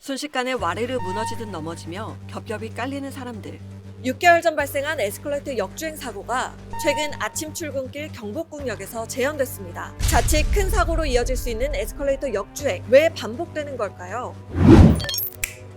순식간에 와르르 무너지듯 넘어지며 겹겹이 깔리는 사람들. 6개월 전 발생한 에스컬레이터 역주행 사고가 최근 아침 출근길 경복궁역에서 재현됐습니다. 자칫 큰 사고로 이어질 수 있는 에스컬레이터 역주행, 왜 반복되는 걸까요?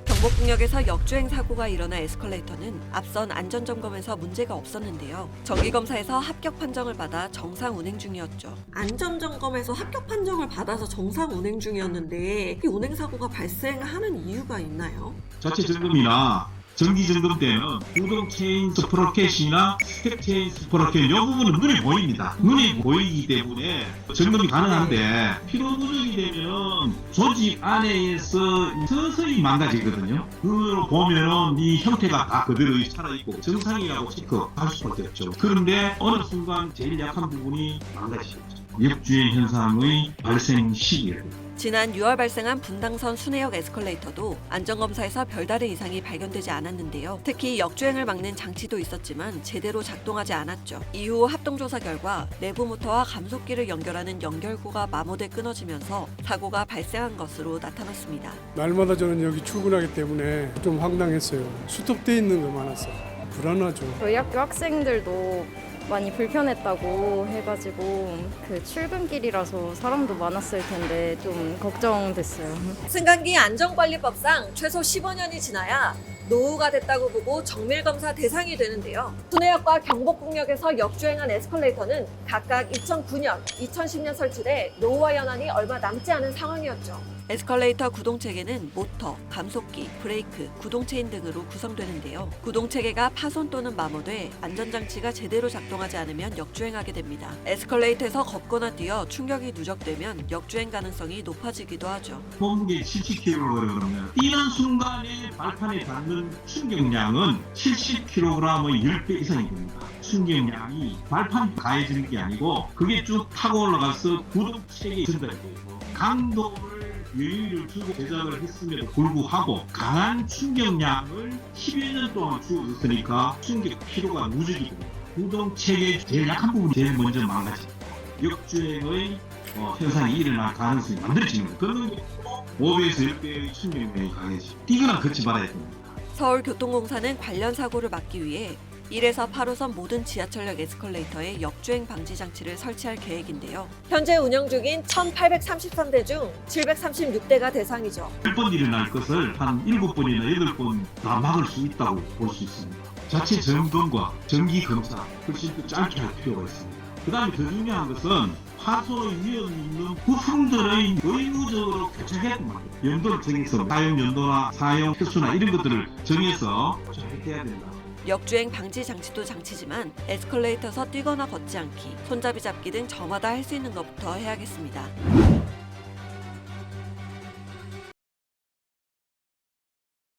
경복궁역에서 역주행 사고가 일어난 에스컬레이터는 앞선 안전점검에서 문제가 없었는데요. 정기검사에서 합격 판정을 받아 정상 운행 중이었죠. 안전점검에서 합격 판정을 받아서 정상 운행 중이었는데 이 운행 사고가 발생하는 이유가 있나요? 자체 점검이나 정기 점검 때는 구동 체인 스프로켓이나 스택 체인 스프로켓 이 부분은 눈에 보입니다. 눈에 보이기 때문에 점검이 가능한데 피로 누적이 되면 조직 안에서 서서히 망가지거든요. 그걸 보면은 이 형태가 다 그대로 살아있고 정상이라고 체크할 수밖에 없죠. 그런데 어느 순간 제일 약한 부분이 망가지죠. 역주행 현상의 발생 시기예요. 지난 6월 발생한 분당선 순회역 에스컬레이터도 안전검사에서 별다른 이상이 발견되지 않았는데요. 특히 역주행을 막는 장치도 있었지만 제대로 작동하지 않았죠. 이후 합동조사 결과 내부 모터와 감속기를 연결하는 연결구가 마모돼 끊어지면서 사고가 발생한 것으로 나타났습니다. 날마다 저는 여기 출근하기 때문에 좀 황당했어요. 수톱돼 있는 거 많았어요. 불안하죠. 저희 학교 학생들도 많이 불편했다고 해가지고 그 출근길이라서 사람도 많았을 텐데 좀 걱정됐어요. 승강기 안전관리법상 최소 15년이 지나야 노후가 됐다고 보고 정밀검사 대상이 되는데요. 순회역과 경복궁역에서 역주행한 에스컬레이터는 각각 2009년, 2010년 설치돼 노후화 연한이 얼마 남지 않은 상황이었죠. 에스컬레이터 구동체계는 모터, 감속기, 브레이크, 구동체인 등으로 구성되는데요. 구동체계가 파손 또는 마모돼 안전장치가 제대로 작동하지 않으면 역주행하게 됩니다. 에스컬레이터에서 걷거나 뛰어 충격이 누적되면 역주행 가능성이 높아지기도 하죠. 몸무게 70kg면 뛰는 순간에 발판에 닿는 충격량은 70kg의 10배 이상이 됩니다. 충격량이 발판 가해지는 게 아니고 그게 쭉 타고 올라가서 구동체계에 전달이 되고 강도를 여유를 주고 제작을 했음에도 불구하고 강한 충격량을 10여 년 동안 주고 있으니까 충격 피로가 누적이 됩니다. 구동체계의 제일 약한 부분이 제일 먼저 망가집니다. 역주행의 현상이 일어날 가능성이 만들어지는 거예요. 그런 게 5배에서 10배의 충격량이 강해지고 뛰거나 걷지 말아야 됩니다. 서울교통공사는 관련 사고를 막기 위해 1에서 8호선 모든 지하철역 에스컬레이터에 역주행 방지 장치를 설치할 계획인데요. 현재 운영 중인 1833대 중 736대가 대상이죠. 10번 일어날 것을 한 7번이나 8번 다 막을 수 있다고 볼 수 있습니다. 자체 점검과 정기 검사 훨씬 더 짧게 할 필요가 있습니다. 그 다음에 더 중요한 것은 파손의 위험이 있는 부품들의 의무적으로 교체하게끔 합니다. 연도를 정해서 사용 연도나 사용 횟수나 이런 것들을 정해서 교체해야 된다. 역주행 방지 장치도 장치지만 에스컬레이터에서 뛰거나 걷지 않기, 손잡이 잡기 등 저마다 할 수 있는 것부터 해야겠습니다.